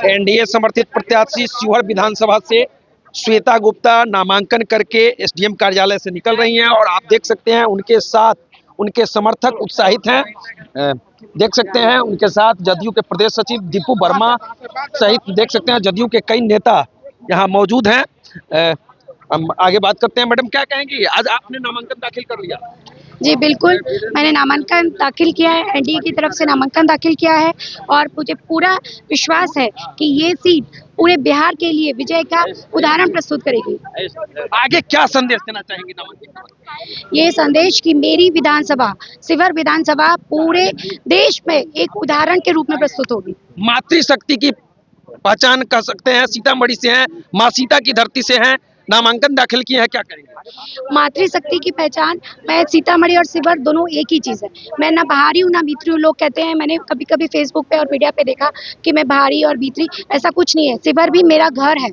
NDA समर्थित प्रत्याशी शिवहर विधानसभा से श्वेता गुप्ता नामांकन करके एसडीएम कार्यालय से निकल रही हैं और आप देख सकते हैं उनके साथ उनके समर्थक उत्साहित हैं। देख सकते हैं उनके साथ जदयू के प्रदेश सचिव दीपू वर्मा सहित देख सकते हैं जदयू के कई नेता यहाँ मौजूद हैं। हम आगे बात करते हैं। मैडम, क्या कहेंगी, आज आपने नामांकन दाखिल कर लिया? जी बिल्कुल, मैंने नामांकन दाखिल किया है, एनडीए की तरफ से नामांकन दाखिल किया है और मुझे पूरा विश्वास है कि ये सीट पूरे बिहार के लिए विजय का उदाहरण प्रस्तुत करेगी। आगे क्या संदेश देना चाहेंगी नामांकन? ये संदेश कि मेरी विधानसभा शिवहर विधानसभा पूरे देश में एक उदाहरण के रूप में प्रस्तुत होगी। मातृशक्ति की पहचान कर सकते हैं, सीतामढ़ी से हैं, माँ सीता की धरती से हैं, नामांकन दाखिल किए हैं, क्या करेंगे? मातृशक्ति की पहचान, मैं सीतामढ़ी और शिवहर दोनों एक ही चीज़ है। मैं ना बाहरी हूँ ना भीतरी हूँ। लोग कहते हैं, मैंने कभी कभी फेसबुक पे और मीडिया पे देखा कि मैं बाहरी और भीतरी, ऐसा कुछ नहीं है। शिवहर भी मेरा घर है,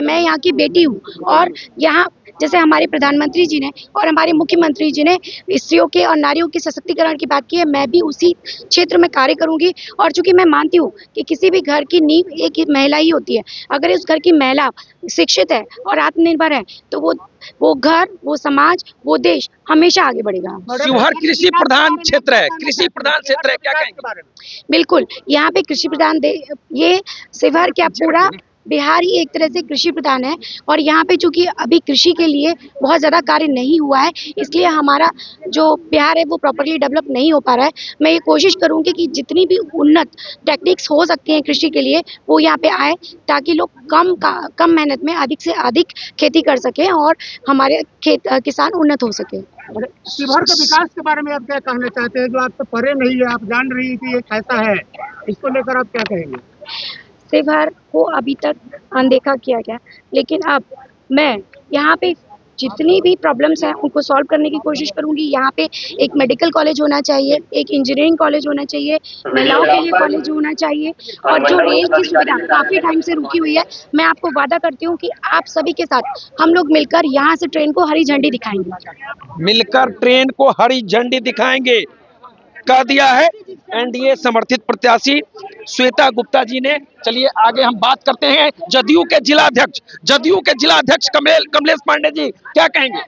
मैं यहाँ की बेटी हूँ और यहाँ जैसे हमारे प्रधानमंत्री जी ने और हमारे मुख्यमंत्री जी ने स्त्रियों के और नारियों के सशक्तिकरण की बात की है, मैं भी उसी क्षेत्र में कार्य करूंगी। और चूंकि मैं मानती हूँ कि किसी भी घर की नींव एक महिला ही होती है। अगर उस घर की महिला शिक्षित है और आत्मनिर्भर है तो वो घर, वो समाज, वो देश हमेशा आगे बढ़ेगा। शिवहर कृषि प्रधान क्षेत्र है, कृषि प्रधान क्षेत्र है, क्या कहेंगे? बिल्कुल, यहाँ पे कृषि प्रधान ये शिवहर क्या पूरा बिहार ही एक तरह से कृषि प्रधान है और यहाँ पे चूंकि अभी कृषि के लिए बहुत ज़्यादा कार्य नहीं हुआ है, इसलिए हमारा जो बिहार है वो प्रॉपर्ली डेवलप नहीं हो पा रहा है। मैं ये कोशिश करूँगी कि जितनी भी उन्नत टेक्निक्स हो सकती हैं कृषि के लिए वो यहाँ पे आए, ताकि लोग कम मेहनत में अधिक से अधिक खेती कर सकें और हमारे किसान उन्नत हो सके। शिवहर के विकास के बारे में आप क्या कहना चाहते हैं, जो आपसे परे नहीं है, आप जान रही है कि ये कैसा है, इसको लेकर आप क्या कहेंगे? शिवहर को अभी तक अनदेखा किया गया, लेकिन अब मैं यहाँ पे जितनी भी प्रॉब्लम्स हैं उनको सॉल्व करने की कोशिश करूंगी। यहाँ पे एक मेडिकल कॉलेज होना चाहिए, एक इंजीनियरिंग कॉलेज होना चाहिए, महिलाओं के लिए कॉलेज होना चाहिए और जो रेल की सुविधा काफ़ी टाइम से रुकी हुई है, मैं आपको वादा करती हूँ कि आप सभी के साथ हम लोग मिलकर यहाँ से ट्रेन को हरी झंडी दिखाएंगे। मिलकर ट्रेन को हरी झंडी दिखाएंगे, कह दिया है एनडीए समर्थित प्रत्याशी श्वेता गुप्ता जी ने। चलिए आगे हम बात करते हैं जदयू के जिलाध्यक्ष कमलेश पांडे जी, क्या कहेंगे?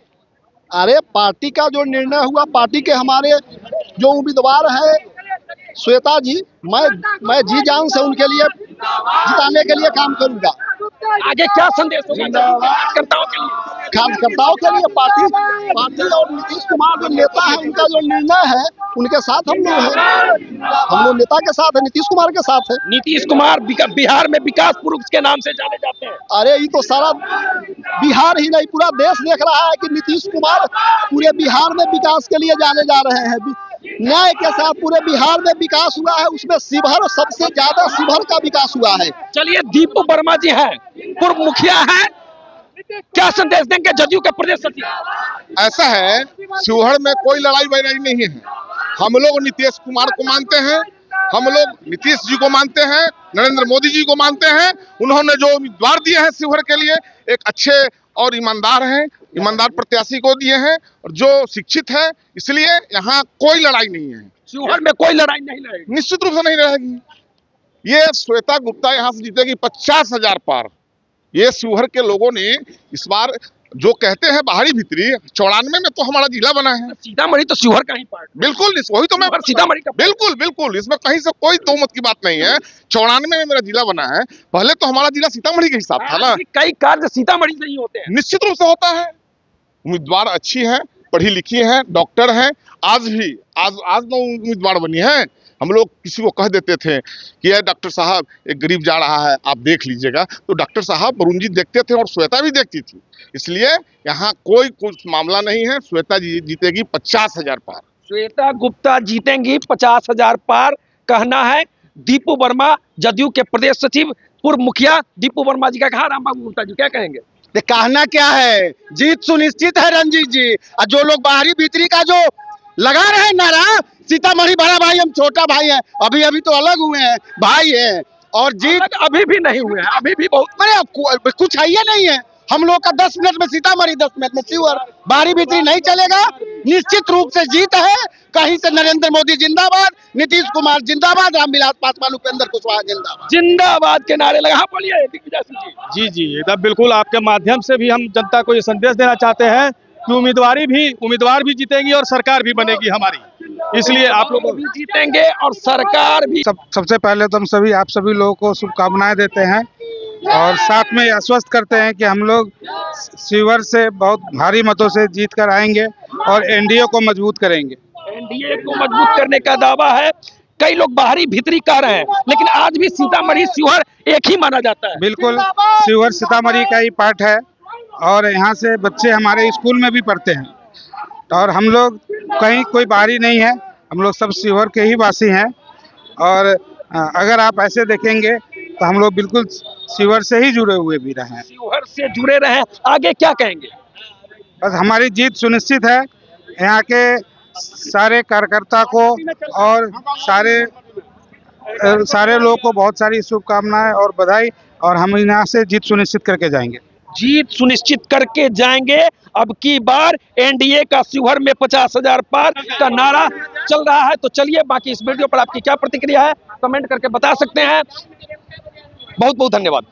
अरे पार्टी का जो निर्णय हुआ, पार्टी के हमारे जो उम्मीदवार है श्वेता जी, मैं जी जान से उनके लिए जिताने के लिए काम करूंगा। आगे क्या संदेश होगा कार्यकर्ताओं के लिए? कार्यकर्ताओं के लिए पार्टी और नीतीश कुमार जो नेता है उनका जो निर्णय है उनके साथ हम लोग हैं। हम लोग नेता के साथ है, नीतीश कुमार के साथ है। नीतीश कुमार बिहार में विकास पुरुष के नाम से जाने जाते हैं। अरे ये तो सारा बिहार ही नहीं पूरा देश देख रहा है कि नीतीश कुमार पूरे बिहार में विकास के लिए जाने जा रहे हैं। न्याय के साथ पूरे बिहार में विकास हुआ है, उसमें शिवहर सबसे ज्यादा शिवहर का विकास हुआ है। चलिए दीपू वर्मा जी हैं, पूर्व मुखिया हैं, क्या संदेश देंगे जदयू के प्रदेश सचिव? ऐसा है, शिवहर में कोई लड़ाई वड़ाई नहीं है। हम लोग नीतीश कुमार को मानते हैं, हम लोग नीतीश जी को मानते हैं, नरेंद्र मोदी जी को मानते हैं। उन्होंने जो उम्मीदवार दिए हैं शिवहर के लिए एक अच्छे और ईमानदार हैं, ईमानदार प्रत्याशी को दिए हैं और जो शिक्षित है, इसलिए यहाँ कोई लड़ाई नहीं है। शिवहर में कोई लड़ाई नहीं लड़ेगी, निश्चित रूप से नहीं रहेगी। ये श्वेता गुप्ता यहाँ से जीतेगी 50,000 पार। ये शिवहर के लोगों ने इस बार जो कहते हैं बाहरी भीतरी 94 में तो हमारा जिला बना है। सीतामढ़ी तो शिवहर का ही पार्ट। बिल्कुल, वही तो मैं सीतामढ़ी का बिल्कुल इसमें कहीं से कोई दो मत की बात नहीं है। 94 में मेरा जिला बना है, पहले तो हमारा जिला सीतामढ़ी के हिसाब था ना। कई कार्य सीतामढ़ी से ही होते हैं। निश्चित रूप से होता है। उम्मीदवार अच्छी है, पढ़ी लिखी है, डॉक्टर है। आज तो उम्मीदवार बनी है। हम लोग किसी को कह देते थे कि यार डॉक्टर साहब एक गरीब जा रहा है, आप देख लीजिएगा, तो डॉक्टर साहब वरुण जी देखते थे और श्वेता भी देखती थी। इसलिए यहाँ कोई कुछ मामला नहीं है। श्वेता जी जीतेगी 50,000 पार। श्वेता गुप्ता जीतेंगी 50,000 पार, कहना है दीपू वर्मा, जदयू के प्रदेश सचिव, पूर्व मुखिया दीपू वर्मा जी का कहा। राम बाबू गुप्ता जी क्या कहेंगे? कहना क्या है, जीत सुनिश्चित है रंजीत जी। और जो लोग बाहरी भीतरी का जो लगा रहे हैं नारा, सीतामढ़ी बड़ा भाई, हम छोटा भाई है, अभी तो अलग हुए हैं, भाई है। और जीत अभी भी नहीं हुए हैं, अभी भी बहुत कुछ है ही नहीं है। हम लोग का 10 मिनट में सीतामढ़ी, 10 मिनट में शिवहर, बाहरी भीतरी नहीं चलेगा। निश्चित रूप से जीत है। कहीं से नरेंद्र मोदी जिंदाबाद, नीतीश कुमार जिंदाबाद, रामविलास पासवान, उपेंद्र कुशवाहा जिंदाबाद। जिंदाबाद के नारे लगा। हाँ, बोलिए दिग्विजय सिंह जी। जी एकदम बिल्कुल, आपके माध्यम से भी हम जनता को ये संदेश देना चाहते हैं कि उम्मीदवार भी जीतेंगी और सरकार भी बनेगी हमारी, इसलिए आप लोग भी जीतेंगे और सरकार भी। सबसे पहले तो हम आप सभी लोगों को शुभकामनाएं देते हैं और साथ में आश्वस्त करते हैं कि हम लोग शिवहर से बहुत भारी मतों से जीत कर आएंगे और एनडीए को मजबूत करेंगे। एनडीए को मजबूत करने का दावा है। कई लोग बाहरी भीतरी कह रहे हैं, लेकिन आज भी सीतामढ़ी शिवहर एक ही माना जाता है। बिल्कुल, शिवहर सीतामढ़ी का ही पार्ट है और यहाँ से बच्चे हमारे स्कूल में भी पढ़ते हैं और हम लोग कहीं कोई बाहरी नहीं है, हम लोग सब शिवहर के ही वासी हैं। और अगर आप ऐसे देखेंगे तो हम लोग बिल्कुल शिवहर से ही जुड़े हुए भी रहे हैं। शिवहर से जुड़े रहे। आगे क्या कहेंगे? बस हमारी जीत सुनिश्चित है। यहाँ के सारे कार्यकर्ता को और सारे लोगों को बहुत सारी शुभकामनाएं और बधाई, और हम यहाँ से जीत सुनिश्चित करके जाएंगे। जीत सुनिश्चित करके जाएंगे। अब की बार एनडीए का शिवहर में 50,000 पार का नारा चल रहा है। तो चलिए, बाकी इस वीडियो पर आपकी क्या प्रतिक्रिया है कमेंट करके बता सकते हैं। बहुत बहुत धन्यवाद।